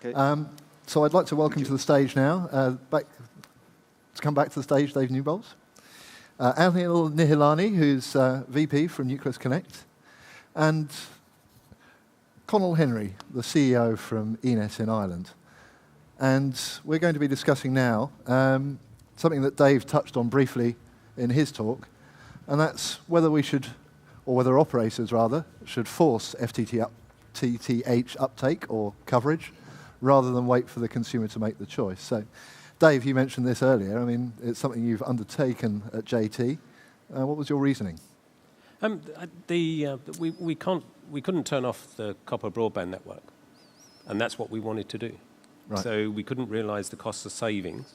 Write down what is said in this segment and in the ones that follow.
Okay. So I'd like to welcome to the stage now, to come back to the stage, Dave Newbolts. Anil Nihilani, who's VP from Nucleus Connect, and Conal Henry, the CEO from ENET in Ireland. And we're going to be discussing now something that Dave touched on briefly in his talk, and that's whether we should, or whether operators rather, should force FTTH uptake or coverage rather than wait for the consumer to make the choice. So, Dave, you mentioned this earlier. I mean, it's something you've undertaken at JT. What was your reasoning? We couldn't turn off the copper broadband network, and that's what we wanted to do. Right. So we couldn't realise the cost of savings.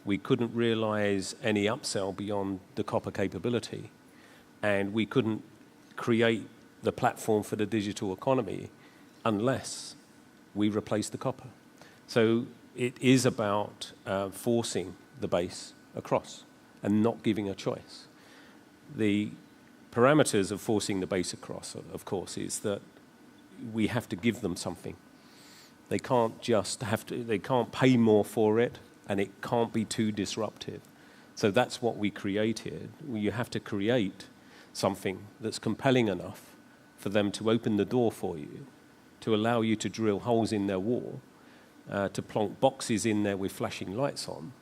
We couldn't realise any upsell beyond the copper capability, and we couldn't create the platform for the digital economy unless we replace the copper. So it is about forcing the base across and not giving a choice. The parameters of forcing the base across, of course, is that we have to give them something. They can't they can't pay more for it, and it can't be too disruptive. So that's what we created. You have to create something that's compelling enough for them to open the door for you, to allow you to drill holes in their wall, to plonk boxes in there with flashing lights on,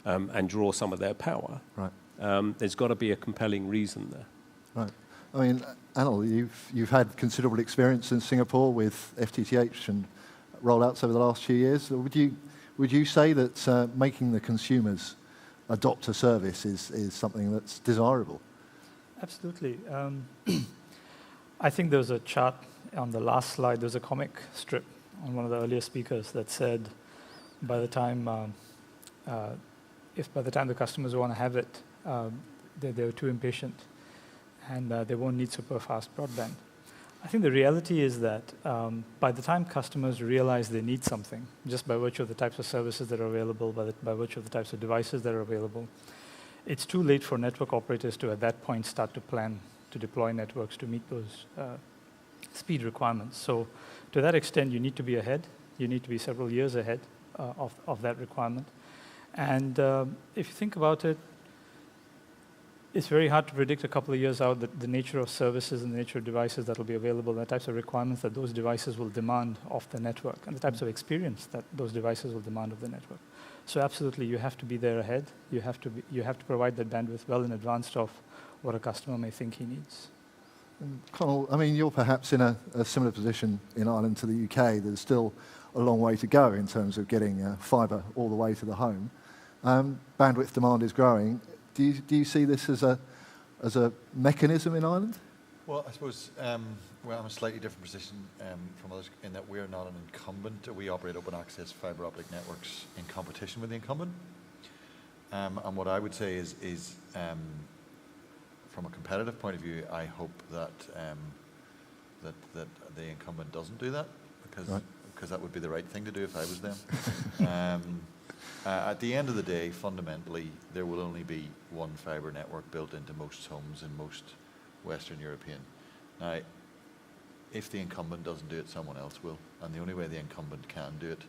and draw some of their power. Right. There's got to be a compelling reason there. Right. I mean, Anil, you've had considerable experience in Singapore with FTTH and rollouts over the last few years. Would you say that making the consumers adopt a service is something that's desirable? Absolutely. I think there was a chart on the last slide. There was a comic strip on one of the earlier speakers that said, by the time the customers want to have it, they're too impatient, and they won't need super fast broadband. I think the reality is that by the time customers realize they need something, just by virtue of the types of services that are available, by virtue of the types of devices that are available, it's too late for network operators to, at that point, start to plan to deploy networks to meet those speed requirements. So to that extent, you need to be ahead. You need to be several years ahead of that requirement. And if you think about it, it's very hard to predict a couple of years out the nature of services and the nature of devices that will be available, and the types of requirements that those devices will demand of the network, and the types of experience that those devices will demand of the network. So absolutely, you have to be there ahead. You have to provide that bandwidth well in advance of what a customer may think he needs. Conal, I mean, you're perhaps in a similar position in Ireland to the UK. There's still a long way to go in terms of getting fibre all the way to the home. Bandwidth demand is growing. Do you see this as a mechanism in Ireland? Well, I suppose we're in a slightly different position from others in that we're not an incumbent. We operate open access fibre optic networks in competition with the incumbent. And what I would say is from a competitive point of view, I hope that that the incumbent doesn't do that, because that would be the right thing to do if I was them. At the end of the day, fundamentally, there will only be one fibre network built into most homes in most Western European. Now, if the incumbent doesn't do it, someone else will. And the only way the incumbent can do it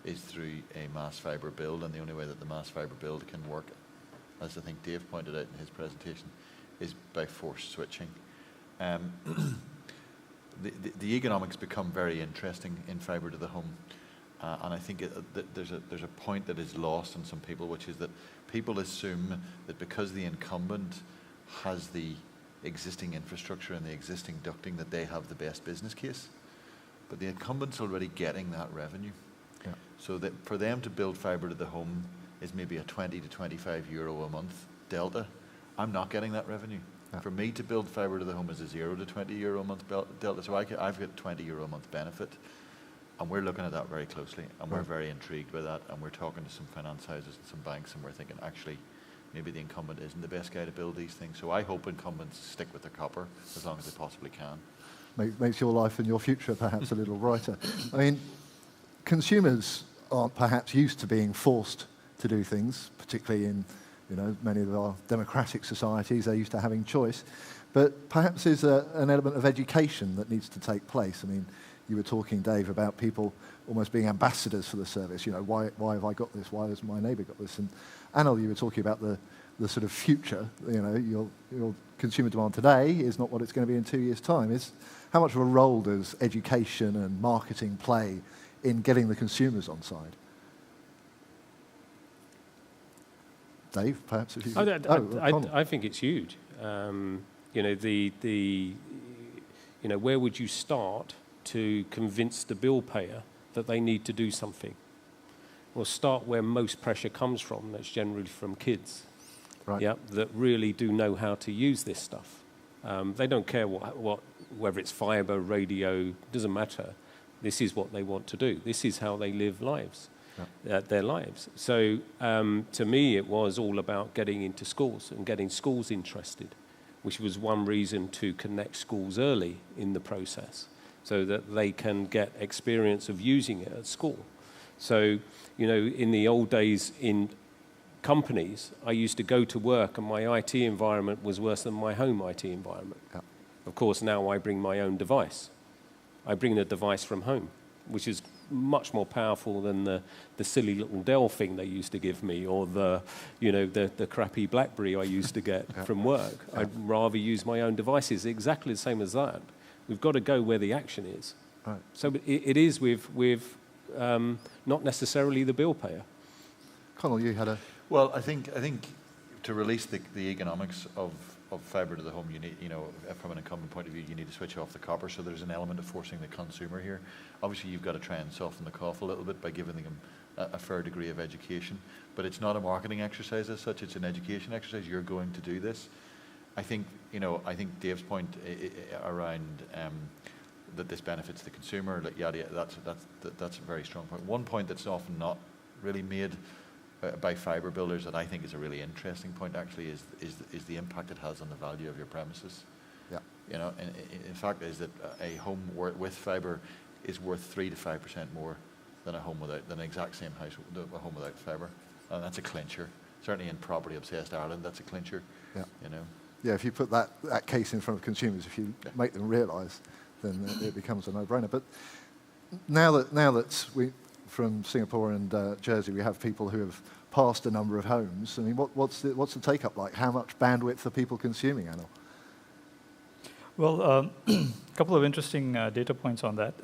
is through a mass fibre build, and the only way that the mass fibre build can work, as I think Dave pointed out in his presentation, is by forced switching. The economics become very interesting in fibre to the home. And I think there's a point that is lost on some people, which is that people assume that because the incumbent has the existing infrastructure and the existing ducting, that they have the best business case. But the incumbent's already getting that revenue. Yeah. So that for them to build fibre to the home is maybe a 20 to 25 euro a month delta. I'm not getting that revenue. Yeah. For me to build fibre to the home is a 0 to 20 euro a month delta. So I've got 20 euro a month benefit. And we're looking at that very closely, and we're very intrigued by that, and we're talking to some finance houses and some banks, and we're thinking, actually, maybe the incumbent isn't the best guy to build these things. So I hope incumbents stick with their copper as long as they possibly can. Makes your life and your future perhaps a little brighter. I mean, consumers aren't perhaps used to being forced to do things, particularly in many of our democratic societies. They're used to having choice. But perhaps there's an element of education that needs to take place. I mean, you were talking, Dave, about people almost being ambassadors for the service. You know, why have I got this? Why has my neighbour got this? And Anil, you were talking about the sort of future. You know, your consumer demand today is not what it's going to be in 2 years' time. How much of a role does education and marketing play in getting the consumers on side? Dave, perhaps if you could. I think it's huge. You know, where would you start to convince the bill payer that they need to do something? Well, start where most pressure comes from. That's generally from kids. Right. Yeah, that really do know how to use this stuff. They don't care whether it's fibre, radio, doesn't matter. This is what they want to do. This is how they live lives. Their lives. So to me, it was all about getting into schools and getting schools interested, which was one reason to connect schools early in the process so that they can get experience of using it at school. So, you know, in the old days in companies, I used to go to work and my IT environment was worse than my home IT environment. Yeah. Of course, now I bring my own device. I bring the device from home, which is much more powerful than the silly little Dell thing they used to give me, or the crappy BlackBerry I used to get from work. I'd rather use my own devices, exactly the same as that. We've got to go where the action is. Right. So it is with not necessarily the bill payer. Connell, you had a... Well, I think to release the economics of fibre to the home, you need, from an incumbent point of view, you need to switch off the copper. So there's an element of forcing the consumer here. Obviously, you've got to try and soften the cough a little bit by giving them a fair degree of education. But it's not a marketing exercise as such; it's an education exercise. You're going to do this. I think Dave's point around that this benefits the consumer, like yada yada, that's a very strong point. One point that's often not really made by fibre builders that I think is a really interesting point actually is the impact it has on the value of your premises. Yeah. You know, and in fact is that a home with fibre is worth 3 to 5% more than an exact same house, a home without fibre, and that's a clincher. Certainly in property obsessed Ireland, that's a clincher. Yeah. You know. Yeah, if you put that case in front of consumers, if you make them realise, then it becomes a no-brainer. But now that we, from Singapore and Jersey, we have people who have passed a number of homes. I mean, what's the take-up like? How much bandwidth are people consuming, Anil? Well, a couple of interesting data points on that.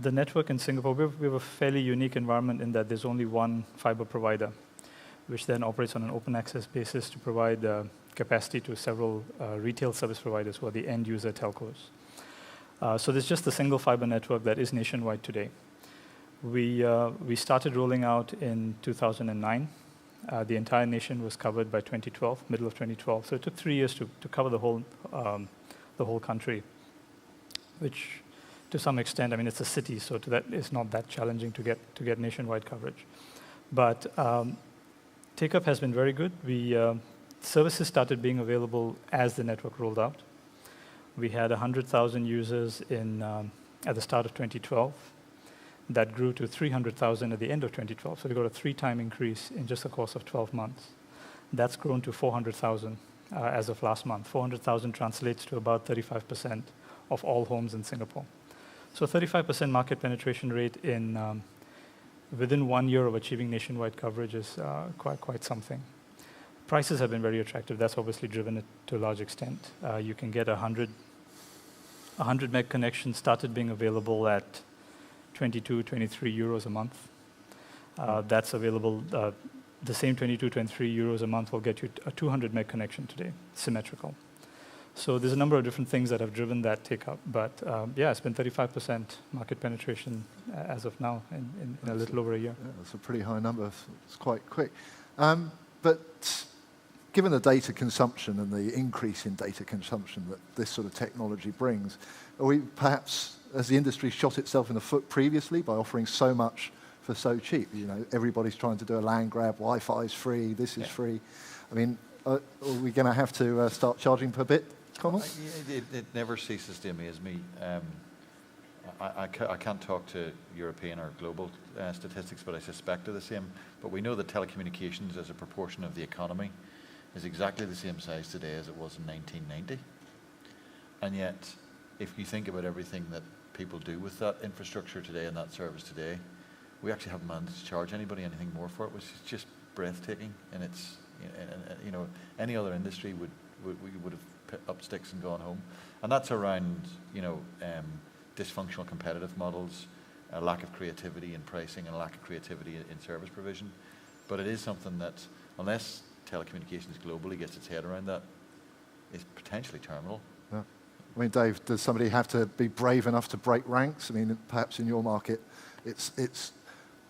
The network in Singapore, we have a fairly unique environment in that there's only one fibre provider, which then operates on an open access basis to provide capacity to several retail service providers who are the end user telcos. So there's just a single fibre network that is nationwide today. We started rolling out in 2009. The entire nation was covered by 2012, middle of 2012. So it took 3 years to cover the whole country, which to some extent, I mean, it's a city, so it's not that challenging to get nationwide coverage. But take-up has been very good. Services started being available as the network rolled out. We had 100,000 users at the start of 2012. That grew to 300,000 at the end of 2012. So we got a 3-time increase in just the course of 12 months. That's grown to 400,000 as of last month. 400,000 translates to about 35% of all homes in Singapore. So 35% market penetration rate within 1 year of achieving nationwide coverage is quite something. Prices have been very attractive. That's obviously driven it to a large extent. You can get 100 meg connection started being available at 22, 23 euros a month. That's available. The same 22, 23 euros a month will get you a 200 meg connection today, symmetrical. So there's a number of different things that have driven that take-up. But it's been 35% market penetration as of now in a little over a year. Yeah, that's a pretty high number. It's quite quick. But given the data consumption and the increase in data consumption that this sort of technology brings, are we perhaps, as the industry shot itself in the foot previously by offering so much for so cheap? You know, everybody's trying to do a land grab. Wi-Fi is free. This is free. I mean, are we going to have to start charging per bit, Connell? It never ceases to amaze me. I can't talk to European or global statistics, but I suspect they're the same. But we know that telecommunications as a proportion of the economy is exactly the same size today as it was in 1990. And yet, if you think about everything that people do with that infrastructure today and that service today, we actually haven't managed to charge anybody anything more for it, which is just breathtaking. And it's, you know, any other industry would have put up sticks and gone home. And that's around, you know, dysfunctional competitive models, a lack of creativity in pricing, and a lack of creativity in service provision. But it is something that, unless telecommunications globally gets its head around that, is potentially terminal. Yeah. I mean, Dave, does somebody have to be brave enough to break ranks? I mean, perhaps in your market, it's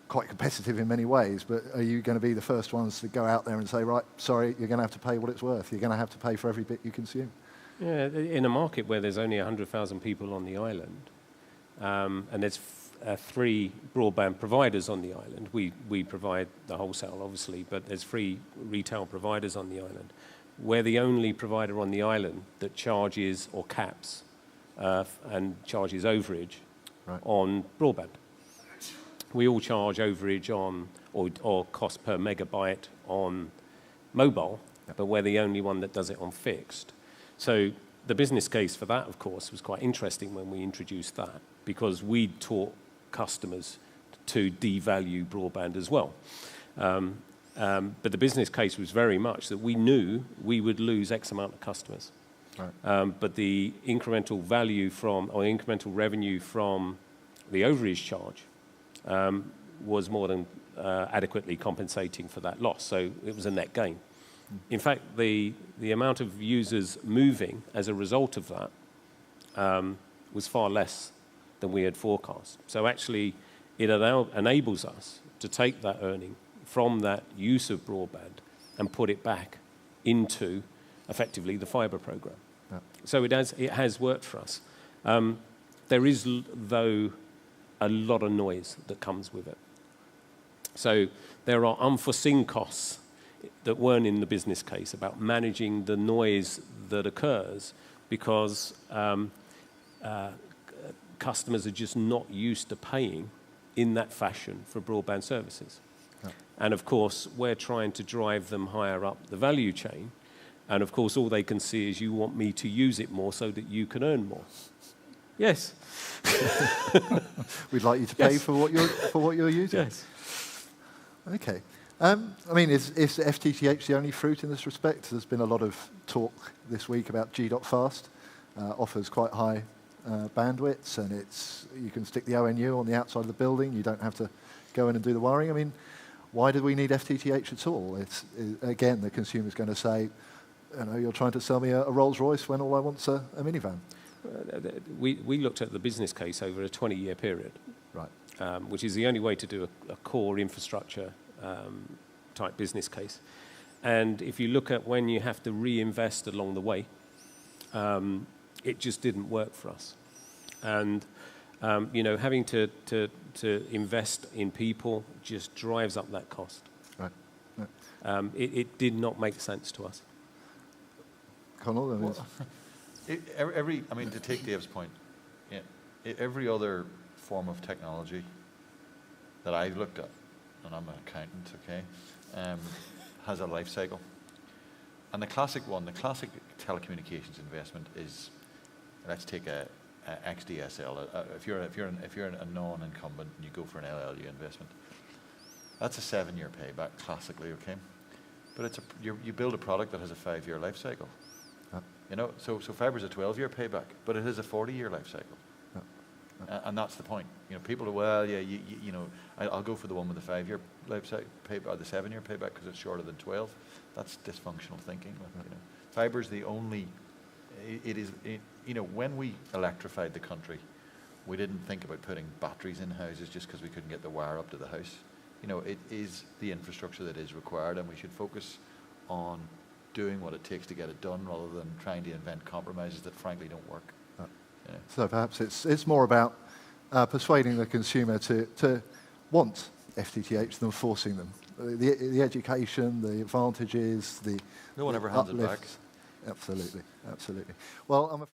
quite competitive in many ways, but are you going to be the first ones to go out there and say, right, sorry, you're going to have to pay what it's worth. You're going to have to pay for every bit you consume? Yeah, in a market where there's only 100,000 people on the island, and there's 3 broadband providers on the island. We provide the wholesale, obviously, but there's 3 retail providers on the island. We're the only provider on the island that charges or caps and charges overage on broadband. We all charge overage on, or cost per megabyte on mobile, but we're the only one that does it on fixed. So the business case for that, of course, was quite interesting when we introduced that, because we taught customers to devalue broadband as well. But the business case was very much that we knew we would lose X amount of customers. Right. But the incremental value from, or incremental revenue from the overage charge was more than adequately compensating for that loss. So it was a net gain. In fact, the amount of users moving as a result of that was far less than we had forecast. So actually, it enables us to take that earning from that use of broadband and put it back into, effectively, the fibre programme. Yeah. So it has worked for us. There is, though, a lot of noise that comes with it. So there are unforeseen costs that weren't in the business case about managing the noise that occurs because customers are just not used to paying in that fashion for broadband services. Yeah. And of course, we're trying to drive them higher up the value chain. And of course, all they can see is you want me to use it more so that you can earn more. Yes. We'd like you to pay for what you're using. Yes. Okay. I mean, is FTTH the only fruit in this respect? There's been a lot of talk this week about G.fast. Offers quite high bandwidths, and you can stick the ONU on the outside of the building. You don't have to go in and do the wiring. I mean, why do we need FTTH at all? Again, the consumer's going to say, you know, you're trying to sell me a Rolls Royce when all I want's a minivan. We looked at the business case over a 20-year period, right? Which is the only way to do a core infrastructure type business case. And if you look at when you have to reinvest along the way, it just didn't work for us. And you know, having to invest in people just drives up that cost. Right. Yeah. It did not make sense to us. Connell, I mean, to take Dave's point, yeah, every other form of technology that I've looked at, and I'm an accountant, okay, has a life cycle. And the classic telecommunications investment is, let's take a XDSL. If you're a non-incumbent and you go for an LLU investment, that's a 7-year payback classically, okay. But you build a product that has a 5-year life cycle. You know, so fiber's a 12-year payback, but it is a 40-year life cycle. And that's the point. You know, people are, well, yeah, you know, I'll go for the one with the 5-year life cycle payback, or the 7-year payback because it's shorter than 12. That's dysfunctional thinking. You know, fiber's the only. You know, when we electrified the country, we didn't think about putting batteries in houses just because we couldn't get the wire up to the house. You know, it is the infrastructure that is required, and we should focus on doing what it takes to get it done rather than trying to invent compromises that frankly don't work. You know. So perhaps it's more about persuading the consumer to want FTTH than forcing them. The education, the advantages, the no one ever hands it back. Absolutely, absolutely. Well,